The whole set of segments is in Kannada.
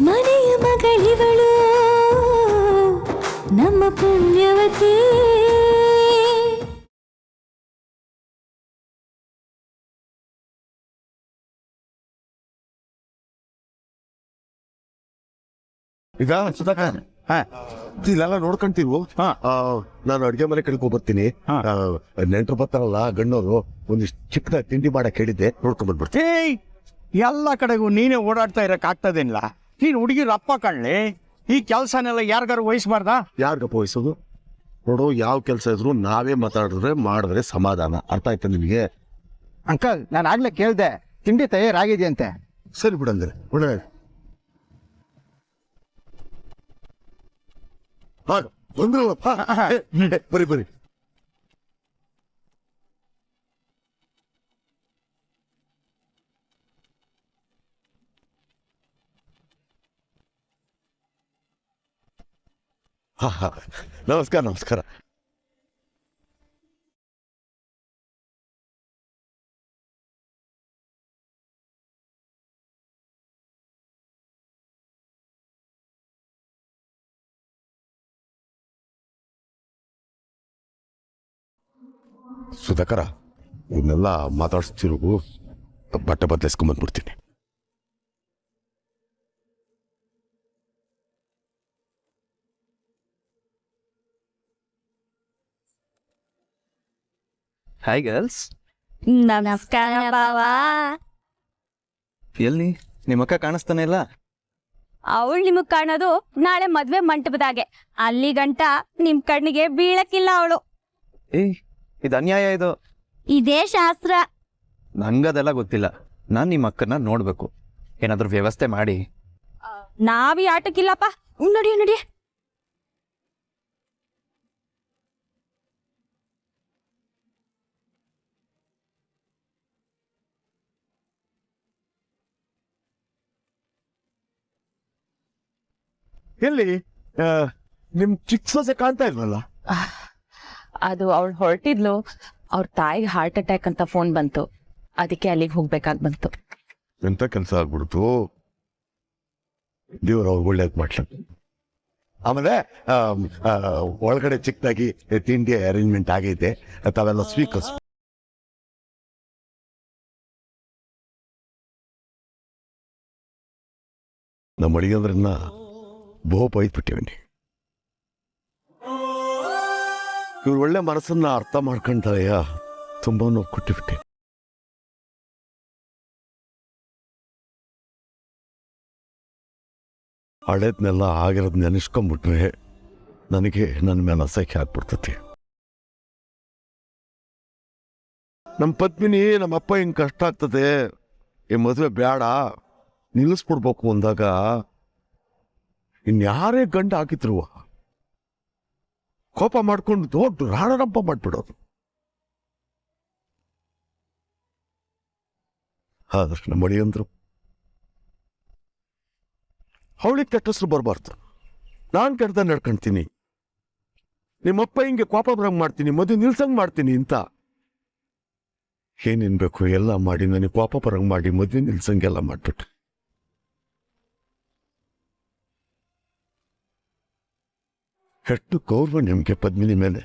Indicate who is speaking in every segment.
Speaker 1: ಮನೆಯ ಮಗಳಿವಳು ನಮ್ಮ ಪುಣ್ಯವತಿ.
Speaker 2: ಈಗ ಸುಧಾಕರ್ ಇಲ್ಲೆಲ್ಲ ನೋಡ್ಕೊಂತೀವಿ. ನಾನು ಅಡ್ಗೆ ಮನೆ ಕಳ್ಕೊಂಡ್ ಬರ್ತೀನಿ. ನೆಂಟ್ರು ಬರ್ತಾರಲ್ಲ ಗಣ್ಣವರು, ಒಂದಿಷ್ಟು ಚಿಕ್ಕ ತಿಂಡಿ ಮಾಡಕ್ ಹೇಳಿದ್ದೆ, ನೋಡ್ಕೊಂಡ್ ಬಂದ್ಬಿಡ್ತೀನಿ.
Speaker 3: ಎಲ್ಲ ಕಡೆಗೂ ನೀನೇ ಓಡಾಡ್ತಾ ಇರಕ್ ಆಗ್ತದೇನಿಲ್ಲ. ನೀನ್ ಹುಡುಗಿರ ಅಪ್ಪ ಕಾಣ್ಲಿ, ಈ ಕೆಲ್ಸನೆಲ್ಲ ಯಾರಿಗಾರು ವಹಿಸ್ಬಾರ್ದಾ?
Speaker 2: ಯಾರಿಗಪ್ಪ ವಹಿಸೋದು? ನೋಡು, ಯಾವ ಕೆಲಸ ಇದ್ರು ನಾವೇ ಮಾಡಿದ್ರೆ ಸಮಾಧಾನ. ಅರ್ಥ ಆಯ್ತಾ ನಿಮಗೆ?
Speaker 4: ಅಂಕಲ್, ನಾನು ಆಗ್ಲೇ ಕೇಳ್ದೆ, ತಿಂಡಿ ತಯಾರಾಗಿದೆಯಂತೆ.
Speaker 2: ಸರಿ ಬಿಡಂದ್ರೆ ಒಳ್ಳೆ ಬರಿ ಬರಿ. ನಮಸ್ಕಾರ ನಮಸ್ಕಾರ. ಸುಧಾಕರ, ಇವನ್ನೆಲ್ಲ ಮಾತಾಡ್ಸ್ತಿರೋಗು, ಬಟ್ಟೆ ಬದಲಿಸ್ಕೊಂಬಂದ್ಬಿಡ್ತೀನಿ.
Speaker 5: Hi girls.
Speaker 1: ನಮಸ್ಕಾರ ಬಾವಾ.
Speaker 5: ಎಲ್ಲಿ ನಿಮ್ಮ ಅಕ್ಕ ಕಾಣಿಸ್ತಾನೆ ಇಲ್ಲ?
Speaker 1: ಅವಳು ನಿಮಗ್ ಕಾಣೋದು ನಾಳೆ ಮದ್ವೆ ಮಂಟಪದಾಗೆ. ಅಲ್ಲಿ ಗಂಟ ನಿಮ್ ಕಣ್ಣಿಗೆ ಬೀಳಕ್ಕಿಲ್ಲ ಅವಳು.
Speaker 5: ಇದು ಅನ್ಯಾಯ. ಇದು
Speaker 1: ಇದೇ ಶಾಸ್ತ್ರ.
Speaker 5: ನಂಗದೆಲ್ಲ ಗೊತ್ತಿಲ್ಲ. ನಾನ್ ನಿಮ್ಮ ಅಕ್ಕನ ನೋಡ್ಬೇಕು. ಏನಾದ್ರೂ ವ್ಯವಸ್ಥೆ ಮಾಡಿ.
Speaker 1: ನಾವೀ ಆಟಕ್ಕಿಲ್ಲಪ್ಪ. ನಡಿ ನಡಿ.
Speaker 2: ಎಲ್ಲಿ ನಿಮ್ ಚಿಕ್ಕ ಸೊಸೆ ಕಾಣ್ತಾ ಇಲ್ವಲ್ಲ?
Speaker 6: ಅದು ಅವಳು ಹೊರಟಿದ್ಲು. ಅವ್ರ ತಾಯಿಗೆ ಹಾರ್ಟ್ ಅಟ್ಯಾಕ್ ಅಂತ ಫೋನ್ ಬಂತು, ಅದಕ್ಕೆ ಅಲ್ಲಿಗೆ ಹೋಗ್ಬೇಕಾಗಿ ಬಂತು.
Speaker 2: ಎಂತ ಕೆಲಸ ಆಗ್ಬಿಡ್ತು. ದೇವ್ರ ಅವ್ರು ಒಳ್ಳೇದ್ ಮಾಡ್ಲ. ಆಮೇಲೆ ಒಳಗಡೆ ಚಿಕ್ಕದಾಗಿ ತಿಂಡಿ ಅರೇಂಜ್ಮೆಂಟ್ ಆಗೈತೆ, ತಾವೆಲ್ಲ ಸ್ವೀಕರಿಸ್. ನಮ್ಮ ಅಡಿಗೆಂದ್ರನ್ನ ಬಹು ಬೈದ್ಬಿಟ್ಟಿವನಿ. ಇವ್ರು ಒಳ್ಳೆ ಮನಸ್ಸನ್ನ ಅರ್ಥ ಮಾಡ್ಕೊಂಡಾಯ ತುಂಬಾ ನೋವು ಕೊಟ್ಟಿಬಿಟ್ಟೆ. ಹಳೇದ್ನೆಲ್ಲ ಆಗಿರೋದ್ ನೆನೆಸ್ಕೊಂಡ್ಬಿಟ್ರೆ ನನಗೆ ನನ್ನ ಮೇಲೆ ಅಸಹ್ಯ ಆಗ್ಬಿಡ್ತತಿ. ನಮ್ಮ ಪತ್ಮಿನಿ, ನಮ್ಮಪ್ಪ ಹಿಂಗ್ ಕಷ್ಟ ಆಗ್ತದೆ, ಈ ಮದುವೆ ಬೇಡ ನಿಲ್ಲಿಸ್ಬಿಡ್ಬೇಕು ಅಂದಾಗ ಇನ್ಯಾರೇ ಗಂಡ ಹಾಕಿದ್ರು ಕೋಪ ಮಾಡ್ಕೊಂಡು ದೊಡ್ಡ ರಾಣರಂಪ ಮಾಡ್ಬಿಡೋದು. ಆದಷ್ಟು ನಮ್ಮ ಮಡಿಯಂದ್ರು ಅವಳಿಗೆ ಕೆಟ್ಟಸ್ರು ಬರಬಾರ್ದು. ನಾನು ಕೆಟ್ಟದ ನಡ್ಕೊಂತೀನಿ, ನಿಮ್ಮಪ್ಪ ಹಿಂಗೆ ಕೋಪ ಬರಂಗ್ ಮಾಡ್ತೀನಿ, ಮದುವೆ ನಿಲ್ಸಂಗ್ ಮಾಡ್ತೀನಿ ಅಂತ. ಏನಿನ್ಬೇಕು ಎಲ್ಲ ಮಾಡಿ ನನಗೆ ಕೋಪ ಬರಂಗ್ ಮಾಡಿ ಮದುವೆ ನಿಲ್ಸಂಗೆಲ್ಲ ಮಾಡ್ಬಿಟ್ಟು. ಎಷ್ಟು ಗೌರವ ನಿಮ್ಗೆ ಪದ್ಮಿನಿ ಮೇಲೆ.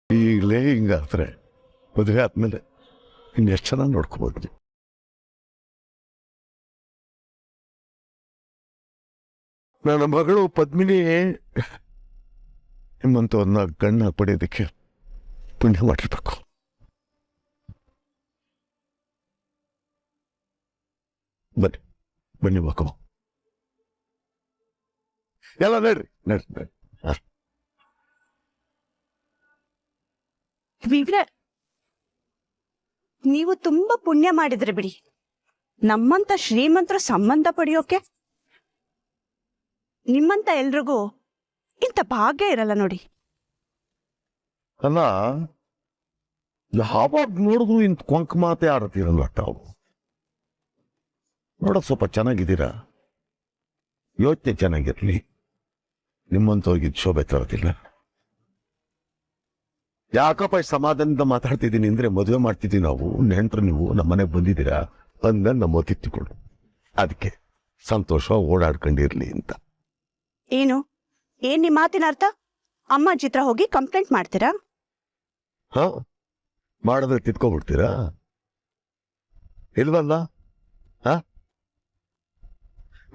Speaker 2: ಈಗಲೇ ಹಿಂಗಾದ್ರೆ ಮದುವೆ ಆದ್ಮೇಲೆ ಇನ್ನೆಷ್ಟು ಚೆನ್ನಾಗಿ ನೋಡ್ಕೋಬೋದು. ನನ್ನ ಮಗಳು ಪದ್ಮಿನಿ ನಿಮ್ಮಂಥವ್ರನ್ನ ಗಣ್ಣ ಪಡೆಯೋದಕ್ಕೆ ಪುಣ್ಯ ಮಾಡಿರ್ಬೇಕು. ಬನ್ನಿ ಬನ್ನಿ ಮಕ್ಕಳು ಎಲ್ಲ ನಡ್ರಿ ನಡ್ರಿ ನಡ್ರಿ.
Speaker 7: ನೀವು ತುಂಬಾ ಪುಣ್ಯ ಮಾಡಿದ್ರಿ ಬಿಡಿ. ನಮ್ಮಂತ ಶ್ರೀಮಂತರ ಸಂಬಂಧ ಪಡೆಯೋಕೆ ನಿಮ್ಮಂತ ಎಲ್ರಿಗೂ ಇಂಥ ಭಾಗ್ಯ ಇರಲ್ಲ ನೋಡಿ.
Speaker 2: ಅಲ್ಲ, ಯಾವಾಗ ನೋಡಿದ್ರು ಇಂಥ ಕೊಂಕ ಮಾತೆ ಆಡತ್ತಿರಲ್ಲ ತಾವು. ನೋಡೋದು ಸ್ವಲ್ಪ ಚೆನ್ನಾಗಿದ್ದೀರಾ, ಯೋಚನೆ ಚೆನ್ನಾಗಿರ್ಲಿ. ನಿಮ್ಮಂಥವ್ರಿಗೆ ಶೋಭೆ ತರೋದಿಲ್ಲ. ಯಾಕಪ್ಪ ಇಷ್ಟ್ ಸಮಾಧಾನದಿಂದ ಮಾತಾಡ್ತಿದ್ದೀನಿ ಅಂದ್ರೆ ಮದುವೆ ಮಾಡ್ತಿದ್ದೀವಿ ನಾವು, ನೆಂಟ್ರು ನೀವು ನಮ್ಮನೆಗೆ ಬಂದಿದ್ದೀರಾ ಅಂದ್ಮೇಲೆ ನಮ್ಮ ತಿತ್ತಿಕೊಡು. ಅದಕ್ಕೆ ಸಂತೋಷ ಓಡಾಡ್ಕೊಂಡಿರ್ಲಿ ಅಂತ.
Speaker 7: ಏನು ಏನ್ ನಿಮ್ ಮಾತಿನ ಅರ್ಥ? ಅಮ್ಮ ಚಿತ್ರ ಹೋಗಿ ಕಂಪ್ಲೇಂಟ್ ಮಾಡ್ತೀರಾ?
Speaker 2: ಹಾ, ಮಾಡಿದ್ರೆ ತಿತ್ಕೊಬಿಡ್ತೀರಾ? ಇಲ್ವಲ್ಲ? ಹಾ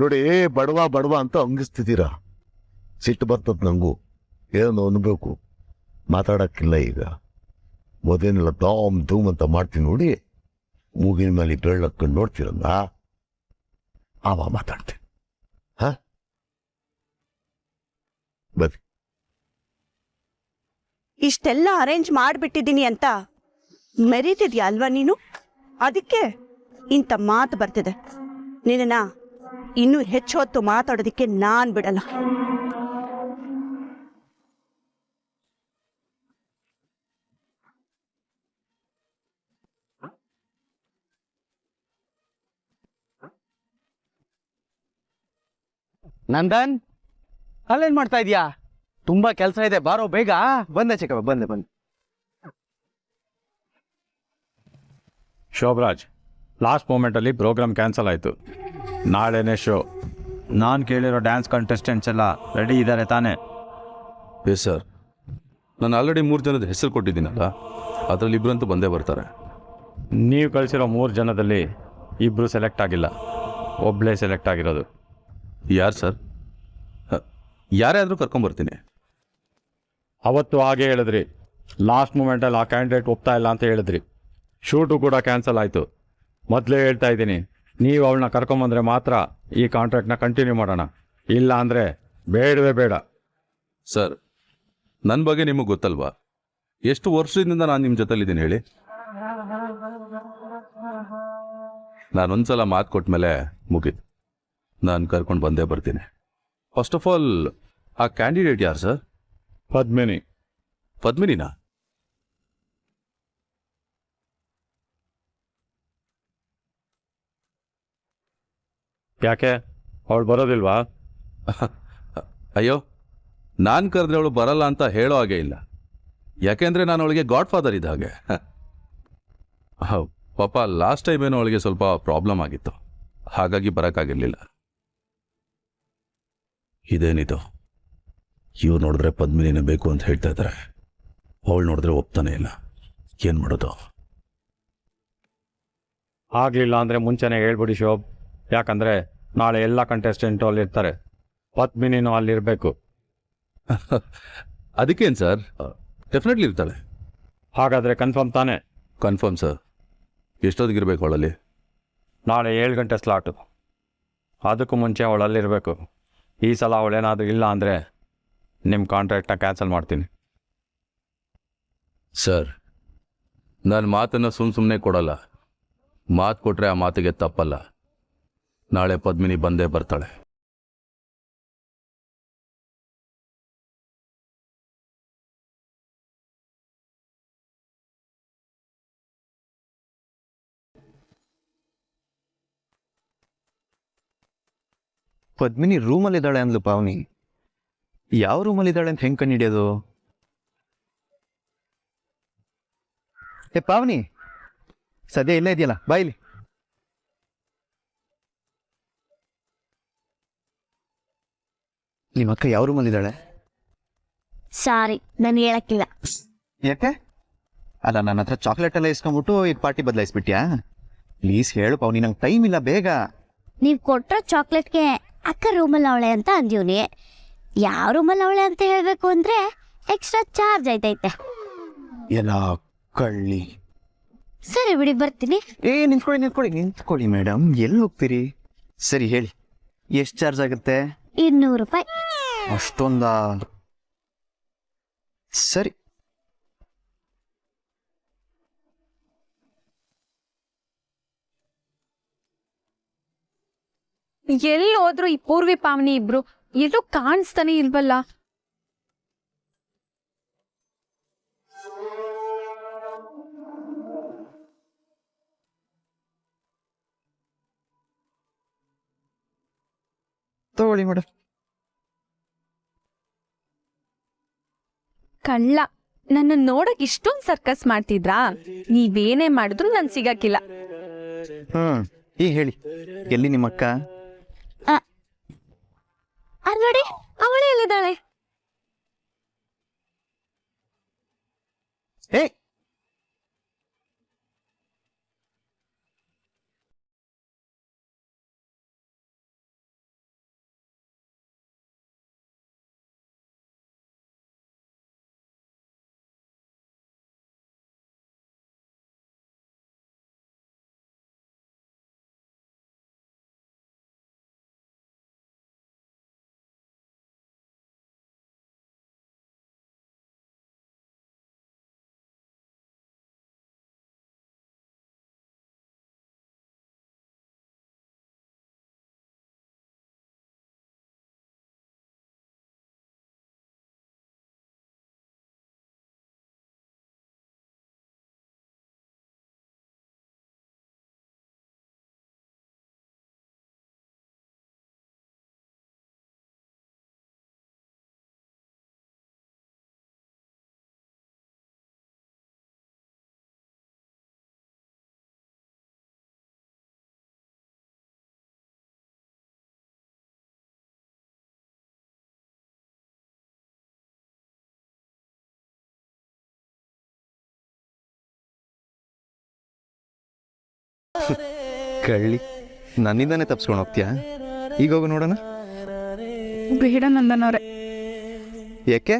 Speaker 2: ನೋಡಿ, ಬಡವ ಬಡವ ಅಂತ ಹಂಗಿಸ್ತಿದ್ದೀರಾ. ಸಿಟ್ಟು ಬರ್ತದ ನಂಗೂ, ಏನೋ ಅನ್ಬೇಕು. ಮಾತಾಡಕ್ಕಿಲ್ಲ ಈಗ. ಮೊದಲೇನೆಲ್ಲ ದಾಮ್ ಧೂಮ್ ಅಂತ ಮಾಡ್ತೀನಿ ನೋಡಿ, ಮೂಗಿನ ಮೇಲೆ ಬೆಳ್ಳಕ್ಕಂಡು ನೋಡ್ತೀರಲ್ಲ, ಆವ ಮಾತಾಡ್ತೀನಿ. ಹಾ ಬನ್ನಿ.
Speaker 7: ಇಷ್ಟೆಲ್ಲ ಅರೇಂಜ್ ಮಾಡ್ಬಿಟ್ಟಿದ್ದೀನಿ ಅಂತ ಮೆರೀತಿದ್ಯಾ ಅಲ್ವಾ ನೀನು? ಅದಕ್ಕೆ ಇಂಥ ಮಾತು ಬರ್ತಿದೆ. ನಿನ್ನ ಇನ್ನೂ ಹೆಚ್ಚು ಹೊತ್ತು ಮಾತಾಡೋದಕ್ಕೆ ನಾನ್ ಬಿಡಲ್ಲ.
Speaker 4: ನಂದನ್, ಅಲ್ಲೇನ್ ಮಾಡ್ತಾ ಇದೀಯಾ? ತುಂಬಾ ಕೆಲಸ ಇದೆ, ಬಾರೋ ಬೇಗ. ಬಂದೆ ಚಿಕ್ಕಪ್ಪ, ಬಂದೆ.
Speaker 8: ಶೋಭರಾಜ್, ಲಾಸ್ಟ್ ಮೂಮೆಂಟಲ್ಲಿ ಪ್ರೋಗ್ರಾಮ್ ಕ್ಯಾನ್ಸಲ್ ಆಯಿತು. ನಾಳೆನೇ ಶೋ.
Speaker 5: ನಾನು ಕೇಳಿರೋ ಡ್ಯಾನ್ಸ್ ಕಂಟೆಸ್ಟೆಂಟ್ಸ್ ಎಲ್ಲ ರೆಡಿ ಇದ್ದಾರೆ ತಾನೇ?
Speaker 9: ಎಸ್ ಸರ್, ನಾನು ಆಲ್ರೆಡಿ 3 ಜನದ ಹೆಸರು ಕೊಟ್ಟಿದ್ದೀನಲ್ಲ, ಅದರಲ್ಲಿ ಇಬ್ಬರಂತೂ ಬಂದೇ ಬರ್ತಾರೆ.
Speaker 8: ನೀವು ಕಳಿಸಿರೋ 3 ಜನದಲ್ಲಿ 2 ಸೆಲೆಕ್ಟ್ ಆಗಿಲ್ಲ, ಒಬ್ಬಳೇ ಸೆಲೆಕ್ಟ್ ಆಗಿರೋದು.
Speaker 9: ಯಾರು ಸರ್? ಯಾರೇ ಆದರೂ ಕರ್ಕೊಂಬರ್ತೀನಿ.
Speaker 8: ಅವತ್ತು ಹಾಗೆ ಹೇಳಿದ್ರಿ, ಲಾಸ್ಟ್ ಮೂಮೆಂಟಲ್ಲಿ ಆ ಕ್ಯಾಂಡಿಡೇಟ್ ಒಪ್ತಾ ಇಲ್ಲ ಅಂತ ಹೇಳಿದ್ರಿ. ಶೂಟು ಕೂಡ ಕ್ಯಾನ್ಸಲ್ ಆಯಿತು. ಮೊದಲೇ ಹೇಳ್ತಾ ಇದ್ದೀನಿ, ನೀವು ಅವಳನ್ನ ಕರ್ಕೊಂಬಂದ್ರೆ ಮಾತ್ರ ಈ ಕಾಂಟ್ರಾಕ್ಟ್ನ ಕಂಟಿನ್ಯೂ ಮಾಡೋಣ, ಇಲ್ಲ ಅಂದರೆ ಬೇಡವೇ ಬೇಡ.
Speaker 9: ಸರ್, ನನ್ನ ಬಗ್ಗೆ ನಿಮಗೆ ಗೊತ್ತಲ್ವಾ? ಎಷ್ಟು ವರ್ಷದಿಂದ ನಾನು ನಿಮ್ಮ ಜೊತೆಲಿದ್ದೀನಿ ಹೇಳಿ? ನಾನೊಂದ್ಸಲ ಮಾತು ಕೊಟ್ಟ ಮೇಲೆ ಮುಗೀತು. ನಾನು ಕರ್ಕೊಂಡು ಬಂದೇ ಬರ್ತೀನಿ. ಫಸ್ಟ್ ಆಫ್ ಆಲ್, ಆ ಕ್ಯಾಂಡಿಡೇಟ್ ಯಾರು ಸರ್?
Speaker 8: ಪದ್ಮಿನಿ.
Speaker 9: ಪದ್ಮಿನಿನಾ?
Speaker 8: ಯಾಕೆ, ಅವಳು ಬರೋದಿಲ್ವಾ?
Speaker 9: ಅಯ್ಯೋ, ನಾನು ಕರೆದ್ರೆ ಅವಳು ಬರಲ್ಲ ಅಂತ ಹೇಳೋ ಹಾಗೆ ಇಲ್ಲ. ಯಾಕೆಂದರೆ ನಾನು ಅವಳಿಗೆ ಗಾಡ್ ಫಾದರ್ ಇದ್ದ ಹಾಗೆ. ಪಾಪ ಲಾಸ್ಟ್ ಟೈಮ್ ಏನೋ ಅವಳಿಗೆ ಸ್ವಲ್ಪ ಪ್ರಾಬ್ಲಮ್ ಆಗಿತ್ತು, ಹಾಗಾಗಿ ಬರೋಕ್ಕಾಗಿರಲಿಲ್ಲ. ಇದೇನಿದು, ಇವ್ರು ನೋಡಿದ್ರೆ ಪದ್ಮಿನಿನೇ ಬೇಕು ಅಂತ ಹೇಳ್ತಾ ಇದ್ದಾರೆ, ಅವಳು ನೋಡಿದ್ರೆ ಒಪ್ತಾನೆ ಇಲ್ಲ. ಏನು ಮಾಡೋದು?
Speaker 8: ಆಗಲಿಲ್ಲ ಅಂದರೆ ಮುಂಚೆನೇ ಹೇಳ್ಬಿಡಿ ಶೋಭ್, ಯಾಕಂದರೆ ನಾಳೆ ಎಲ್ಲ ಕಂಟೆಸ್ಟೆಂಟು ಅಲ್ಲಿರ್ತಾರೆ, ಪದ್ಮಿನಿನೂ ಅಲ್ಲಿರಬೇಕು.
Speaker 9: ಅದಕ್ಕೇನು ಸರ್, ಡೆಫಿನೆಟ್ಲಿ ಇರ್ತಾಳೆ.
Speaker 8: ಹಾಗಾದರೆ ಕನ್ಫರ್ಮ್ ತಾನೇ?
Speaker 9: Confirm sir. ಎಷ್ಟೊತ್ತಿಗಿರ್ಬೇಕು ಅವಳಲ್ಲಿ?
Speaker 8: ನಾಳೆ 7 ಗಂಟೆ ಸ್ಲಾಟು. ಅದಕ್ಕೂ ಮುಂಚೆ ಅವಳು ಅಲ್ಲಿರಬೇಕು. ಈ ಸಲ ಅವಳೇನಾದರೂ ಇಲ್ಲ ಅಂದರೆ ನಿಮ್ಮ ಕಾಂಟ್ರಾಕ್ಟ್ನ ಕ್ಯಾನ್ಸಲ್ ಮಾಡ್ತೀನಿ.
Speaker 9: ಸರ್, ನಾನು ಮಾತನ್ನು ಸುಮ್ಮನೆ ಕೊಡಲ್ಲ. ಮಾತು ಕೊಟ್ಟರೆ ಆ ಮಾತಿಗೆ ತಪ್ಪಲ್ಲ. ನಾಳೆ ಪದ್ಮಿನಿ ಬಂದೇ ಬರ್ತಾಳೆ.
Speaker 5: ಪದ್ಮಿನಿ ರೂಮಲ್ಲಿದ್ದಾಳೆ ಅಂದ್ಲು ಪಾವನಿ. ಯಾವ ರೂಮಲ್ಲಿದ್ದಾಳೆ ಅಂತ ಹೆಂಗೆ ಕಂಡುಹಿಡಿಯೋದು?
Speaker 4: ಏ ಪಾವನಿ, ಸದ್ಯ ಇಲ್ಲೇ ಇದೆಯಲ್ಲ, ಬಾಯಿಲಿ.
Speaker 5: ನಿಮ್ಮ ಅಕ್ಕ ಯಾವ ರೂಮಲ್ಲಿದ್ದಾಳೆ?
Speaker 1: ಸಾರಿ, ನಾನು ಹೇಳಕ್ಕಿಲ್ಲ.
Speaker 5: ಯಾಕೆ? ಅಲ್ಲ, ನನ್ನ ಹತ್ರ ಚಾಕ್ಲೇಟ್ ಎಲ್ಲ ಇಸ್ಕೊಂಡ್ಬಿಟ್ಟು ಈಗ ಪಾರ್ಟಿ ಬದಲಾಯಿಸ್ಬಿಟ್ಯಾ? ಪ್ಲೀಸ್ ಹೇಳು ಪಾವನಿ, ನಂಗೆ ಟೈಮ್ ಇಲ್ಲ, ಬೇಗ.
Speaker 1: ನೀವು ಕೊಟ್ಟರೋ ಚಾಕ್ಲೇಟ್ಗೆ ಅಕ್ಕ ರೂಮಲ್ಲಿ ಅವಳೆ ಅಂತ ಅಂದೀವ್ನಿ. ಯಾವ ರೂಮಲ್ಲಿ ಅವಳೆ ಅಂತ ಹೇಳಬೇಕು ಅಂದರೆ ಎಕ್ಸ್ಟ್ರಾ ಚಾರ್ಜ್ ಆಯ್ತೈತೆ.
Speaker 5: ಎಲ್ಲ ಕಳ್ಳಿ.
Speaker 1: ಸರಿ ಬಿಡಿ, ಬರ್ತೀನಿ.
Speaker 5: ನಿಂತ್ಕೊಳ್ಳಿ ಮೇಡಮ್, ಎಲ್ಲಿ ಹೋಗ್ತೀರಿ? ಸರಿ ಹೇಳಿ, ಎಷ್ಟು ಚಾರ್ಜ್ ಆಗುತ್ತೆ?
Speaker 1: 200 ರೂಪಾಯಿ.
Speaker 5: ಅಷ್ಟೊಂದಾ? ಸರಿ.
Speaker 6: ಎಲ್ಲಿ ಹೋದ್ರು ಈ ಪೂರ್ವಿ ಪಾವನಿ ಇಬ್ರು ಎಲ್ಲೂ ಕಾಣಿಸ್ತಾನೆ ಇಲ್ವಲ್ಲ?
Speaker 5: ತಗೊಳ್ಳಿ ಮೇಡಮ್.
Speaker 6: ಕಳ್ಳ ನನ್ನ ನೋಡಕ್ ಇಷ್ಟೊಂದು ಸರ್ಕಸ್ ಮಾಡ್ತಿದ್ರಾ? ನೀವೇನೇ ಮಾಡಿದ್ರು ನನ್ ಸಿಗಕ್ಕಿಲ್ಲ.
Speaker 5: ಈಗ ಹೇಳಿ, ಎಲ್ಲಿ ನಿಮ್ಮಕ್ಕ?
Speaker 1: ಅಲ್ಲಿ ನೋಡಿ, ಅವಳೇ ಎಲ್ಲಿದ್ದಾಳೆ?
Speaker 5: ಹೇ, ಕಳ್ಳಿ, ನನ್ನಿಂದಾನೆ ತಪ್ಸ್ಕೊಂಡು ಹೋಗ್ತೀಯಾ? ಈಗ ಹೋಗು ನೋಡೋಣ.
Speaker 6: ಬೇಡ ನಂದನವ್ರೆ.
Speaker 5: ಯಾಕೆ?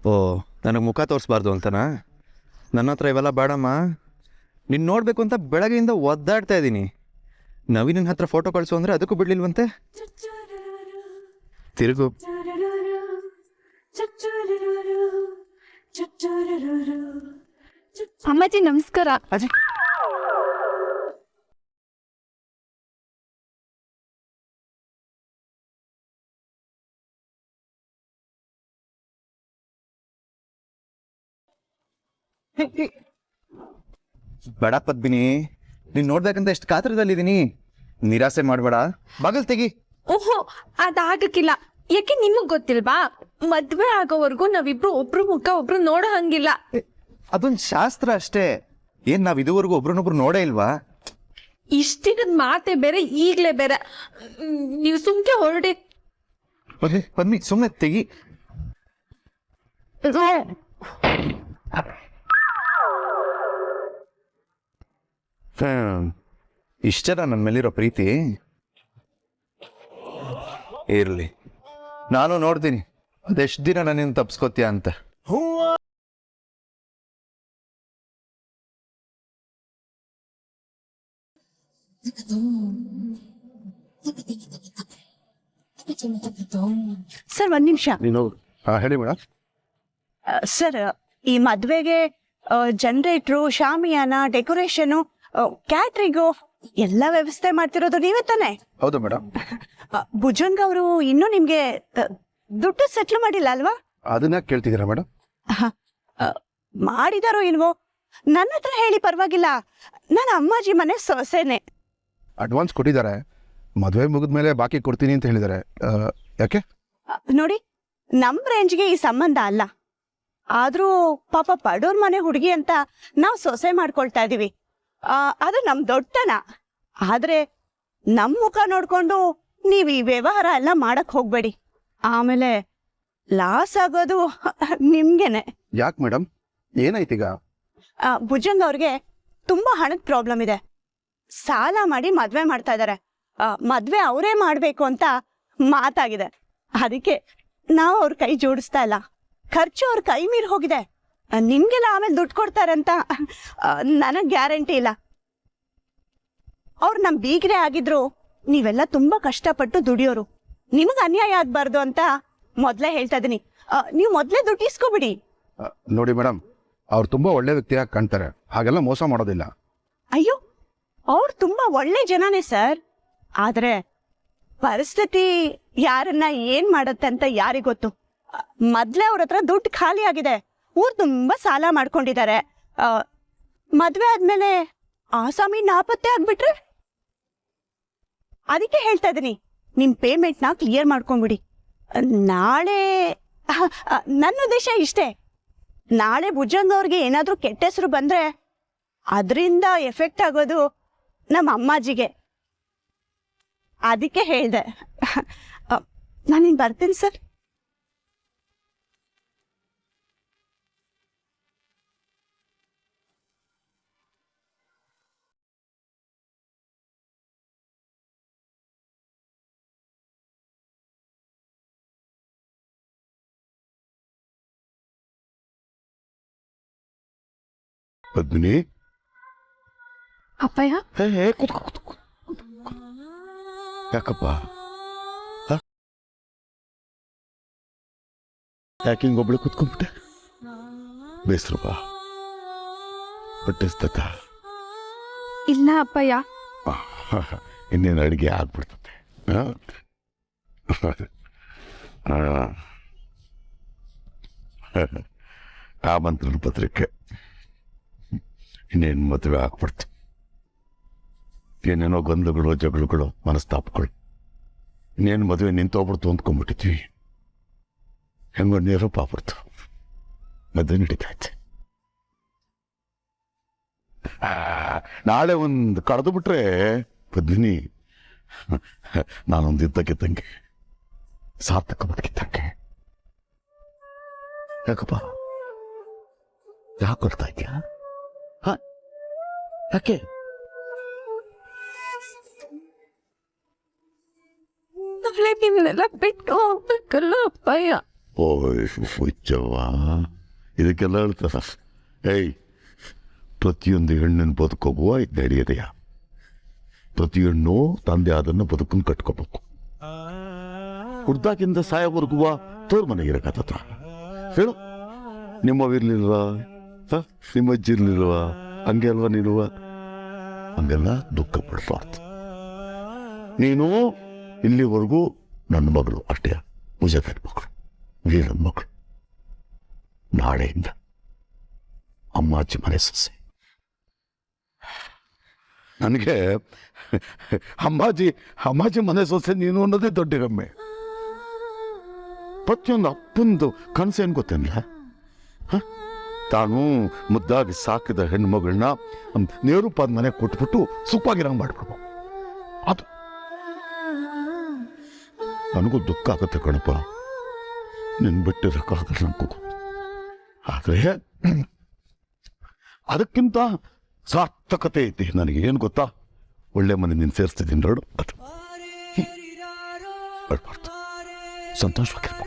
Speaker 5: ಓ, ನನಗೆ ಮುಖ ತೋರಿಸ್ಬಾರ್ದು ಅಂತನಾ? ನನ್ನ ಹತ್ರ ಇವೆಲ್ಲ ಬೇಡಮ್ಮ. ನೀನು ನೋಡಬೇಕು ಅಂತ ಬೆಳಗ್ಗೆಯಿಂದ ಒದ್ದಾಡ್ತಾ ಇದ್ದೀನಿ. ನವೀನನ ಹತ್ರ ಫೋಟೋ ಕಳಿಸು ಅಂದರೆ ಅದಕ್ಕೂ ಬಿಡ್ಲಿಲ್ವಂತೆ. ತಿರುಗು.
Speaker 6: ಅಮ್ಮಾಜಿ ನಮಸ್ಕಾರ.
Speaker 5: ಅಜ್ಜಿ, ಬೇಡ ಪದ್ಮಿನಿ, ನೀನ್ ನೋಡ್ಬೇಕಂತ ಎಷ್ಟು ಕಾತರದಲ್ಲಿದ್ದೀನಿ. ನಿರಾಸೆ ಮಾಡಬೇಡ, ಬಾಗಲ್ ತೆಗಿ.
Speaker 6: ಓಹೋ, ಅದಾಗಕ್ಕಿಲ್ಲ. ಯಾಕೆ ನಿಮಗ್ ಗೊತ್ತಿಲ್ವಾ? ಮದ್ವೆ ಆಗೋವರೆಗೂ ನಾವಿಬ್ರು ಒಬ್ರು ಮುಖ ಒಬ್ರು ನೋಡೋ ಹಂಗಿಲ್ಲ.
Speaker 5: ಅದೊಂದು ಶಾಸ್ತ್ರ ಅಷ್ಟೇ. ಏನ್ ನಾವ್ ಇದುವರೆಗೂ ಒಬ್ರನ್ನೊಬ್ರು ನೋಡೇ ಇಲ್ವಾ?
Speaker 6: ಇಷ್ಟಿನದ್ ಮಾತೆ ಬೇರೆ, ಈಗ್ಲೇ ಬೇರೆ. ನೀವು ಸುಮ್ಕೆ ಹೊರಡಿ.
Speaker 5: ಪದ್ಮಿ, ಸುಮ್ಮನೆ ತೆಗಿ. ಇಷ್ಟದ ನನ್ನ ಮೇಲಿರೋ ಪ್ರೀತಿ? ಇರ್ಲಿ, ನಾನು ನೋಡ್ತೀನಿ ಅದೆಷ್ಟು ದಿನ ನನ್ನಿಂದ ತಪ್ಸ್ಕೊತೀಯ ಅಂತ.
Speaker 7: ಸರ್, ಒಂದ್ ನಿಮಿಷ.
Speaker 2: ನೀನು ಹೇಳಿ ಮೇಡಮ್.
Speaker 7: ಸರ್, ಈ ಮದ್ವೆಗೆ ಜನರೇಟ್ರು, ಶಾಮಿಯಾನ, ಡೆಕೋರೇಷನು, ಕ್ಯಾಟ್ರಿಂಗು ಎಲ್ಲ ವ್ಯವಸ್ಥೆ ಮಾಡ್ತಿರೋದು ನೀವೇ ತಾನೆ?
Speaker 2: ಹೌದು ಮೇಡಮ್.
Speaker 7: ಭುಜಂಗ್ ಅವರು ಇನ್ನೂ ನಿಮ್ಗೆ ದುಡ್ಡು ಸೆಟ್ಲ್ ಮಾಡಿಲ್ಲ ಅಲ್ವಾ?
Speaker 2: ಅದನ್ನ ಕೇಳ್ತಿದ್ದೀರಾ ಮೇಡಮ್?
Speaker 7: ಮಾಡಿದಾರೋ ಇಲ್ವೋ ನನ್ನ ಹತ್ರ ಹೇಳಿ ಪರವಾಗಿಲ್ಲ. ನನ್ನ ಅಮ್ಮಾಜಿ ಮನೆ ಸೊಸೆನೆ.
Speaker 2: ಅಡ್ವಾನ್ಸ್ ಕೊಟ್ಟಿದ್ದಾರೆ, ಮದುವೆ ಮುಗಿದ್ಮೇಲೆ ಬಾಕಿ ಕೊಡ್ತೀನಿ ಅಂತ ಹೇಳಿದ್ದಾರೆ. ಯಾಕೆ?
Speaker 7: ನೋಡಿ, ನಮ್ ರೇಂಜ್ಗೆ ಈ ಸಂಬಂಧ ಅಲ್ಲ. ಆದ್ರೂ ಪಾಪ ಬಡೋರ್ ಮನೆ ಹುಡುಗಿ ಅಂತ ನಾವು ಸೊಸೆ ಮಾಡ್ಕೊಳ್ತಾ ಇದೀವಿ. ಅದು ನಮ್ ದೊಡ್ಡತನ. ಆದ್ರೆ ನಮ್ ಮುಖ ನೋಡ್ಕೊಂಡು ನೀವ್ ಈ ವ್ಯವಹಾರ ಎಲ್ಲ ಮಾಡಕ್ ಹೋಗ್ಬೇಡಿ. ಆಮೇಲೆ ಲಾಸ್ ಆಗೋದು ನಿಮ್ಗೆನೆ.
Speaker 2: ಯಾಕೆ ಮೇಡಮ್, ಏನಾಯ್ತೀಗ?
Speaker 7: ಭುಜಂಗ್ ಅವ್ರಿಗೆ ತುಂಬಾ ಹಣದ ಪ್ರಾಬ್ಲಮ್ ಇದೆ. ಸಾಲ ಮಾಡಿ ಮದ್ವೆ ಮಾಡ್ತಾ ಇದಾರೆ. ಮದ್ವೆ ಅವರೇ ಮಾಡ್ಬೇಕು ಅಂತ ಮಾತಾಗಿದೆ. ಅದಕ್ಕೆ ನಾವು ಅವ್ರ ಕೈ ಜೋಡಿಸ್ತಾ ಇಲ್ಲ. ಖರ್ಚು ಅವ್ರ ಕೈ ಮೀರಿ ಹೋಗಿದೆ. ನಿಮ್ಗೆಲ್ಲ ಆಮೇಲೆ ದುಡ್ಡು ಕೊಡ್ತಾರಂತ ನನಗ್ ಗ್ಯಾರಂಟಿ ಇಲ್ಲ. ಅವ್ರು ನಮ್ ಬೀಗ್ರೆ ಆಗಿದ್ರು ನೀವೆಲ್ಲ ತುಂಬಾ ಕಷ್ಟಪಟ್ಟು ದುಡಿಯೋರು. ನಿಮಗ್ ಅನ್ಯಾಯ ಆಗ್ಬಾರ್ದು ಅಂತ ಮೊದ್ಲೇ ಹೇಳ್ತಾ ಇದೀನಿ. ನೀವು ಮೊದ್ಲೇ ದುಡ್ಡು ಇಸ್ಕೊಬಿಡಿ.
Speaker 2: ನೋಡಿ ಮೇಡಮ್, ಅವ್ರು ತುಂಬಾ ಒಳ್ಳೆ ವ್ಯಕ್ತಿಯಾಗಿ ಕಾಣ್ತಾರೆ, ಹಾಗೆಲ್ಲ ಮೋಸ ಮಾಡೋದಿಲ್ಲ.
Speaker 7: ಅಯ್ಯೋ, ಅವ್ರು ತುಂಬಾ ಒಳ್ಳೆ ಜನನೇ ಸರ್. ಆದ್ರೆ ಪರಿಸ್ಥಿತಿ ಯಾರನ್ನ ಏನ್ ಮಾಡತ್ತೆ ಅಂತ ಯಾರಿಗ್ ಗೊತ್ತು. ಮೊದ್ಲೇ ಅವ್ರ ಹತ್ರ ದುಡ್ಡು ಖಾಲಿ ಆಗಿದೆ. ಊರ್ ತುಂಬಾ ಸಾಲ ಮಾಡ್ಕೊಂಡಿದ್ದಾರೆ. ಮದ್ವೆ ಆದ್ಮೇಲೆ ಆಸಾಮಿ ನಾಪತ್ತೆ ಆಗ್ಬಿಟ್ರೆ? ಅದಕ್ಕೆ ಹೇಳ್ತಾ ಇದೀನಿ, ನಿಮ್ ಪೇಮೆಂಟ್ನ ಕ್ಲಿಯರ್ ಮಾಡ್ಕೊಂಡ್ಬಿಡಿ. ನಾಳೆ ನನ್ನ ಉದ್ದೇಶ ಇಷ್ಟೇ. ನಾಳೆ ಭುಜಂಗ ಅವ್ರಿಗೆ ಏನಾದ್ರೂ ಕೆಟ್ಟ ಹೆಸರು ಬಂದ್ರೆ ಅದರಿಂದ ಎಫೆಕ್ಟ್ ಆಗೋದು ನಮ್ಮ ಅಮ್ಮಾಜಿಗೆ. ಅದಕ್ಕೆ ಹೇಳ್ದೆ. ನಾನಿನ್ ಬರ್ತೀನಿ ಸರ್.
Speaker 2: ಪದ್ಮಿನಿ,
Speaker 6: ಅಪ್ಪಯ್ಯ,
Speaker 2: ಹೇ ಕೂತ್ಕೋ ಕೂತ್ಕೋ. ಯಾಕಪ್ಪ? ಯಾಕೆ ಹಿಂಗೊಬ್ಳು ಕೂತ್ಕೊಂಡ್ಬಿಟ್ಟೆ? ಬೇಸರು ಬಾ, ಹೊಟ್ಟೆಸ್ತತ?
Speaker 6: ಇಲ್ಲ ಅಪ್ಪಯ್ಯ.
Speaker 2: ಇನ್ನೇನು ಅಡುಗೆ ಆಗ್ಬಿಡ್ತದೆ. ಆಮಂತ್ರಣ ಪತ್ರಿಕೆ, ಇನ್ನೇನು ಮದುವೆ ಆಗ್ಬಿಡ್ತು. ಏನೇನೋ ಗೊಂದಲಗಳು, ಜಗಳಗಳು, ಮನಸ್ತಾಪಗಳು, ಇನ್ನೇನು ಮದುವೆ ನಿಂತೋಗ್ಬಿಡ್ತು ಅಂದ್ಕೊಂಡ್ಬಿಟ್ಟಿದ್ವಿ. ಹೆಂಗೋ ನೀರಪ್ಪ ಆಗ್ಬಿಡ್ತು, ಮದುವೆ ನಡೀತಾ ಇತ್ತು. ನಾಳೆ ಒಂದು ಕಳೆದು ಬಿಟ್ರೆ ಪದ್ಮಿನಿ, ನಾನೊಂದು ಇದ್ದಕ್ಕಿದ್ದಂಗೆ ಸಾರ್ಥಕ ಬದುಕಿದ್ದಂಗೆ. ಯಾಕಪ್ಪ ಯಾಕೆ ಕೊಡ್ತಾ ಇದೆಯಾ? ಯಾಕೆ?
Speaker 6: ಬಿಟ್ಟು ಹೋಗ್ಬೇಕಲ್ಲ ಅಪ್ಪಯ್ಯ.
Speaker 2: ಹುಚ್ಚವ್ವ, ಇದಕ್ಕೆಲ್ಲ ಹೇಳ್ತಾರ. ಏಯ್, ಪ್ರತಿಯೊಂದು ಹೆಣ್ಣಿನ ಬದುಕೋಗುವ ಇದು ನಡೆಯದೆಯ. ಪ್ರತಿ ಹೆಣ್ಣು ತಂದೆ ಅದನ್ನು ಬದುಕನ್ನು ಕಟ್ಕೋಬೇಕು. ಹುಡ್ದಾಗಿಂದ ಸಾಯೋವರೆಗುವ ತೋರ್ ಮನೆಗೆ ಇರಕತ್ತ ಹೇಳು. ನಿಮ್ಮವಿರ್ಲಿಲ್ವಾ? ನಿಮ್ಮ ಅಜ್ಜಿ ಇರ್ಲಿಲ್ವಾ? ಹಂಗೆ ಅಲ್ವಾ ನೀನುವ? ಹಂಗೆಲ್ಲ ದುಃಖ ಪಡ್ಬಾರ್ದು. ನೀನು ಇಲ್ಲಿವರೆಗೂ ನನ್ನ ಮಗಳು ಅಷ್ಟೇ, ಮುಜಾಫರ್ ಮಗಳು, ವೀರನ್ ಮಗಳು. ನಾಳೆಯಿಂದ ಅಮ್ಮಾಜಿ ಮನೆ ಸೊಸೆ. ನನಗೆ ಅಮ್ಮಾಜಿ ಮನೆ ಸೊಸೆ ನೀನು ಅನ್ನೋದೇ ದೊಡ್ಡ ಹೆಮ್ಮೆ. ಪ್ರತಿಯೊಂದು ಅಪ್ಪಂದು ಕನಸೇನು ಗೊತ್ತೇನಿಲ್ಲ, ತಾನು ಮುದ್ದಾಗಿ ಸಾಕಿದ ಹೆಣ್ಮಗಳನ್ನ ನೇರುಪಾದ ಮನೆ ಕೊಟ್ಬಿಟ್ಟು ಸುಖವಾಗಿರಂಗೆ ಮಾಡ್ಬಿಡ್ಬೋದು. ಅದು ನನಗೂ ದುಃಖ ಆಗುತ್ತೆ ಕಣಪ್ಪ, ನಿನ್ ಬಿಟ್ಟಿರೋಕ್ಕಾಗಲ್ಲ ನನಗೂ. ಆದರೆ ಅದಕ್ಕಿಂತ ಸಾರ್ಥಕತೆ ಐತಿ ನನಗೆ. ಏನು ಗೊತ್ತಾ? ಒಳ್ಳೆ ಮನೆ ನೀನು ಸೇರಿಸ್ತಿದ್ದೀನಿ ನೋಡು, ಅದು ಬಡ್ಬಾರ್ದು, ಸಂತೋಷವಾಗಿರ್ಬೇಕು.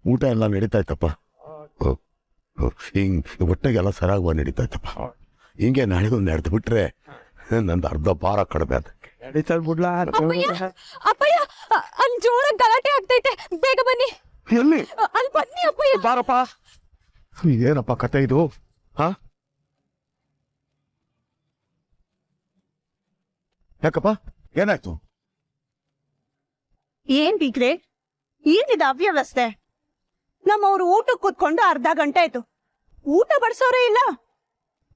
Speaker 2: ಊಟ ಎಲ್ಲ ನಡೀತಾ ಇತ್ತಪ್ಪ. ಹಿಂಗೆ ಹೊಟ್ಟೆಗೆಲ್ಲ ಸರಾಗುವ ನಡೀತಾ ಇತ್ತಪ್ಪ. ಹಿಂಗೆ ನಾಳೆಗೂ ನಡೆದು ಬಿಟ್ರೆ ನಂದು ಅರ್ಧ ಭಾರ ಕಡಿಮೆ ಅದಕ್ಕೆ.
Speaker 6: ಅಪ್ಪಯ್ಯ, ಅಲ್ಲಿ ಜೋರಾಗಿ ಗಲಾಟೆ ಆಗ್ತೈತೆ, ಬೇಗ ಬನ್ನಿ.
Speaker 2: ಎಲ್ಲಿ?
Speaker 6: ಅಲ್ಲಿ ಬನ್ನಿ ಅಪ್ಪಯ್ಯ.
Speaker 2: ಬಾರಪ್ಪ. ಏನಪ್ಪ ಕತೆ ಇದು? ಯಾಕಪ್ಪ, ಏನಾಯ್ತು?
Speaker 7: ಏನ್ ಬೀಗ್ರೆ, ಏನಿದೆ ಅವ್ಯವಸ್ಥೆ? ನಮ್ಮವ್ರು ಊಟಕ್ಕೆ ಕೂತ್ಕೊಂಡು ಅರ್ಧ ಗಂಟೆ ಆಯ್ತು, ಊಟ ಬಡಿಸೋರೇ ಇಲ್ಲ.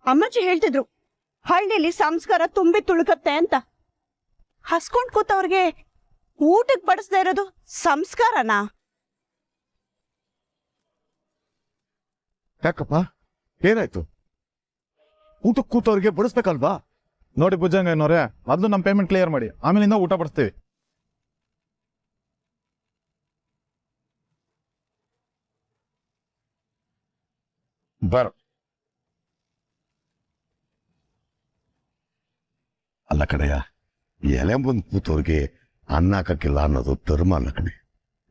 Speaker 7: ಅಮ್ಮಾಜಿ ಹೇಳ್ತಿದ್ರು ಹಳ್ಳಿಲಿ ಸಂಸ್ಕಾರ ತುಂಬಿ ತುಳುಕತ್ತೆ ಅಂತ. ಹಸ್ಕೊಂಡ್ ಕೂತವ್ರಿಗೆ ಊಟಕ್ಕೆ ಬಡಿಸ್ದೇ ಇರೋದು ಸಂಸ್ಕಾರನಾ?
Speaker 2: ಯಾಕಪ್ಪ, ಏನಾಯ್ತು? ಊಟಕ್ಕೆ ಕೂತವ್ರಿಗೆ ಬಡಿಸ್ಬೇಕಲ್ವಾ?
Speaker 10: ನೋಡಿ ಭುಜಂಗ ಏನೋರೆ, ಮೊದಲು ನಮ್ಮ ಪೇಮೆಂಟ್ ಕ್ಲಿಯರ್ ಮಾಡಿ, ಆಮೇಲಿಂದ ಊಟ ಬಡಿಸ್ತೀವಿ.
Speaker 2: ಬರ. ಅಲ್ಲ ಕಡೆಯ, ಎಲೆ ಬಂದು ಕೂತವ್ರಿಗೆ ಅನ್ನ ಹಾಕಕ್ಕಿಲ್ಲ ಅನ್ನೋದು ಧರ್ಮ ಅಲ್ಲ ಕಣೆ.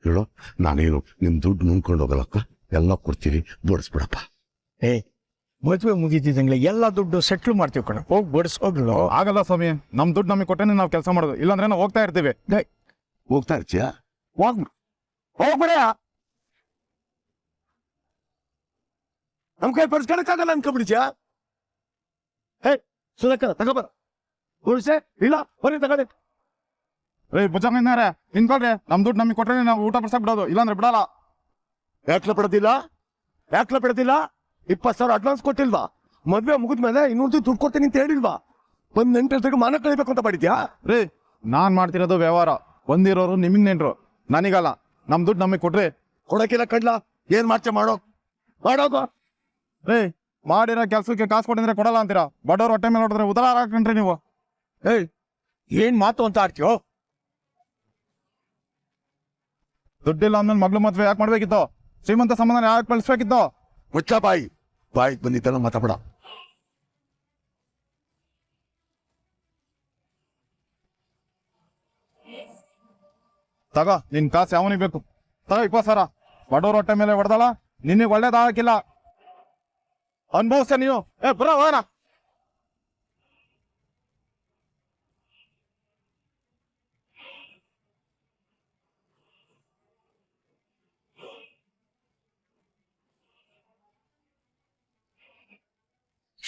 Speaker 2: ಹೇಳೋ, ನಾನೇನು ನಿಮ್ ದುಡ್ಡು ನುಂಗ್ಕೊಂಡು ಹೋಗಲ್ಲಕ್ಕ, ಎಲ್ಲ ಕೊಡ್ತೀವಿ, ಬಡಿಸ್ಬಿಡಪ್ಪ.
Speaker 3: ಮದುವೆ ಮುಗಿತಿದ್ದಂಗ್ಲೆ ಎಲ್ಲ ದುಡ್ಡು ಸೆಟ್ಲ್ ಮಾಡ್ತೀವಿ ಕಣ, ಹೋಗಿ ಬಡಿಸೋಗ್ಲು.
Speaker 10: ಆಗಲ್ಲ ಸ್ವಾಮಿ, ನಮ್ ದುಡ್ಡು ನಮಗೆ ಕೊಟ್ಟೇನೆ ನಾವು ಕೆಲಸ ಮಾಡೋದು, ಇಲ್ಲಾಂದ್ರೆ ನಾವು ಹೋಗ್ತಾ ಇರ್ತೀವಿ.
Speaker 2: ಹೋಗ್ತಾ ಇರ್ತೀಯ? ಹೋಗ್ಬಿಡ. ನಮ್ ಕೈ ಬಡಿಸ್ಕೊಳಕ್ಕಾಗಲ್ಲ ಅನ್ಕೊಂಡ್ಬಿಡ್ತೀಯ? ಸುಧಾಕರ ತಗೋಬರ, ಉಳಿಸೆ ಇಲ್ಲ ಬರೀ ತಗೊಳ್ಳಿ.
Speaker 10: ಭುಜಂಗ ಏನಾರೆ ನಿಂತ್ಕೊಳ್ರಿ, ನಮ್ ದುಡ್ಡು ನಮಗೆ ಕೊಟ್ಟರೆ ನಾವು ಊಟ ಬಡ್ಸಕ್ ಬಿಡೋದು, ಇಲ್ಲಾಂದ್ರೆ ಬಿಡಲ್ಲ.
Speaker 2: ಯಾಕ್ಲ ಬಿಡೋದಿಲ್ಲ? 20,000 ಅಡ್ವಾನ್ಸ್ ಕೊಟ್ಟಿಲ್ವಾ? ಮದ್ವೆ ಮುಗಿದ್ಮೇಲೆ ಇನ್ನೊಂದು ದುಡ್ಡು ಕೊಡ್ತೀನಿ ಅಂತ ಹೇಳಿಲ್ವಾ? ಒಂದ್ ನೆಂಟರಿಗೆ ಮಾನ ಕಳಿಬೇಕು ಅಂತ ಮಾಡಿದ್ಯಾ?
Speaker 10: ರೀ ನಾನ್ ಮಾಡ್ತಿರೋದು ವ್ಯವಹಾರ. ಬಂದಿರೋರು ನಿಮಗ್ ನೆಂಟ್ರು, ನನಗಲ್ಲ. ನಮ್ ದುಡ್ಡು ನಮಗೆ ಕೊಡ್ರಿ.
Speaker 2: ಕೊಡಕ್ಕಿಲ್ಲ ಕಡ್ಲಾ, ಏನ್ ಮಾಡ್ತೀಯ ಮಾಡೋದು.
Speaker 10: ರೀ ಮಾಡಿರೋ ಕೆಲ್ಸಕ್ಕೆ ಕಾಸು ಕೊಟ್ಟಿದ್ರೆ ಕೊಡಲ್ಲ ಅಂತೀರಾ? ಬಡವ್ರ ಹೊಟ್ಟೆ ಮೇಲೆ ಹೊಡೆದ್ರೆ ಉದಾರ ಹಾಕೊಂಡ್ರಿ ನೀವು.
Speaker 3: ಏಯ್ ಏನ್ ಮಾತು ಅಂತ ಆಡ್ತೀಯೋ?
Speaker 10: ದುಡ್ಡಿಲ್ಲ ಅಂದ್ಮೇಲೆ ಮಗ್ಳು ಮದ್ವೆ ಯಾಕೆ ಮಾಡ್ಬೇಕಿತ್ತು? ಶ್ರೀಮಂತ ಸಂಬಂಧ ಯಾಕೆ ಬೆಳೆಸ್ಬೇಕಿತ್ತು?
Speaker 2: ಮುಚ್ಚ ಬಾಯಿಗೆ ಬಂದಿದ್ದಾನ ಮಾತಾಡ.
Speaker 10: ತಗೋ ನಿನ್ ಕಾಸು ಯಾವನಿಗೆ ಬೇಕು? ತಗೋ 20,000. ಬಡವ್ರ ಹೊಟ್ಟೆ ಮೇಲೆ ಹೊಡೆದಲ್ಲ, ನಿನಗೆ ಒಳ್ಳೇದಾಗಕ್ಕಿಲ್ಲ. ಅನ್ಭವಿಸ್ತ ನೀವು. ಬರೋ ಹೋಗೋಣ.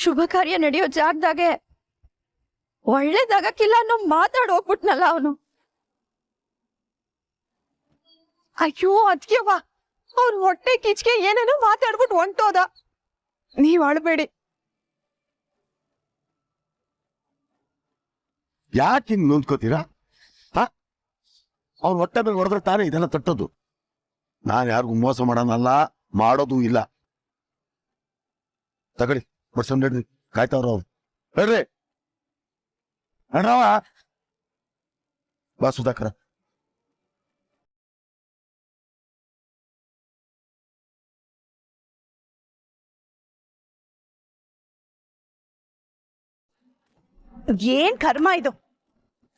Speaker 11: ಶುಭ ಕಾರ್ಯ ನಡೆಯೋ ಜಾಗದಾಗೆ ಒಳ್ಳೇದಾಗಕ್ಕಿಲ್ಲ ಅನ್ನೋ ಮಾತಾಡ್ ಹೋಗ್ಬಿಟ್ನಲ್ಲ ಅವನು. ಅಯ್ಯೋ ಅದ್ಕೆವ್ವ, ಅವ್ರ ಹೊಟ್ಟೆ ಕಿಚ್ಗೆ ಏನೇನೋ ಮಾತಾಡ್ಬಿಟ್ಟು ಹೊಂಟೋದ. ನೀವ್ ಅಳ್ಬೇಡಿ.
Speaker 2: ಯಾಕೆ ಹಿಂಗ್ ನೊಂದ್ಕೋತೀರಾ? ಅವ್ರ ಹೊಟ್ಟೆ ಮೇಲೆ ಹೊಡೆದ್ರೆ ತಾನೇ ಇದೆಲ್ಲ ತಟ್ಟೋದು. ನಾನು ಯಾರಿಗೂ ಮೋಸ ಮಾಡೋನಲ್ಲ, ಮಾಡೋದು ಇಲ್ಲ. ತಗೊಳ್ಳಿ ಬಡ್ಸೊಂಡ್ ಹಿಡ್ರಿ, ಕಾಯ್ತಾವ್ರ ಅವ್ರು. ಹೇಳ್ರಿ ಅಣ್ಣವ ಬಾ ಸುಧಾಕರ.
Speaker 7: ಏನ್ ಕರ್ಮ ಇದು!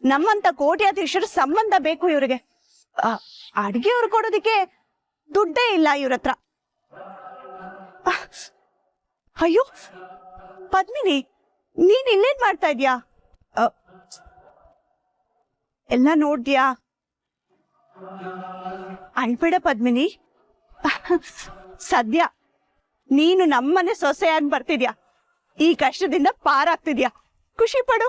Speaker 7: ನಮ್ಮಂತ ಕೋಟ್ಯಾಧೀಶರ ಸಂಬಂಧ ಬೇಕು ಇವ್ರಿಗೆ. ಅಡ್ಗೆ ಅವ್ರು ಕೊಡೋದಿಕ್ಕೆ ದುಡ್ಡೇ ಇಲ್ಲ ಇವ್ರ ಹತ್ರ. ಅಯ್ಯೋ ಪದ್ಮಿನಿ, ನೀನ್ ಇಲ್ಲೇನ್ ಮಾಡ್ತಾ ಇದ್ಯಾ? ಎಲ್ಲ ನೋಡ್ದ್ಯಾ? ಅಳ್ಬೇಡ ಪದ್ಮಿನಿ. ಸದ್ಯ ನೀನು ನಮ್ಮನೆ ಸೊಸೆಯಾಗಿ ಬರ್ತಿದ್ಯಾ, ಈ ಕಷ್ಟದಿಂದ ಪಾರಾಗ್ತಿದ್ಯಾ. ಖುಷಿ ಪಡು.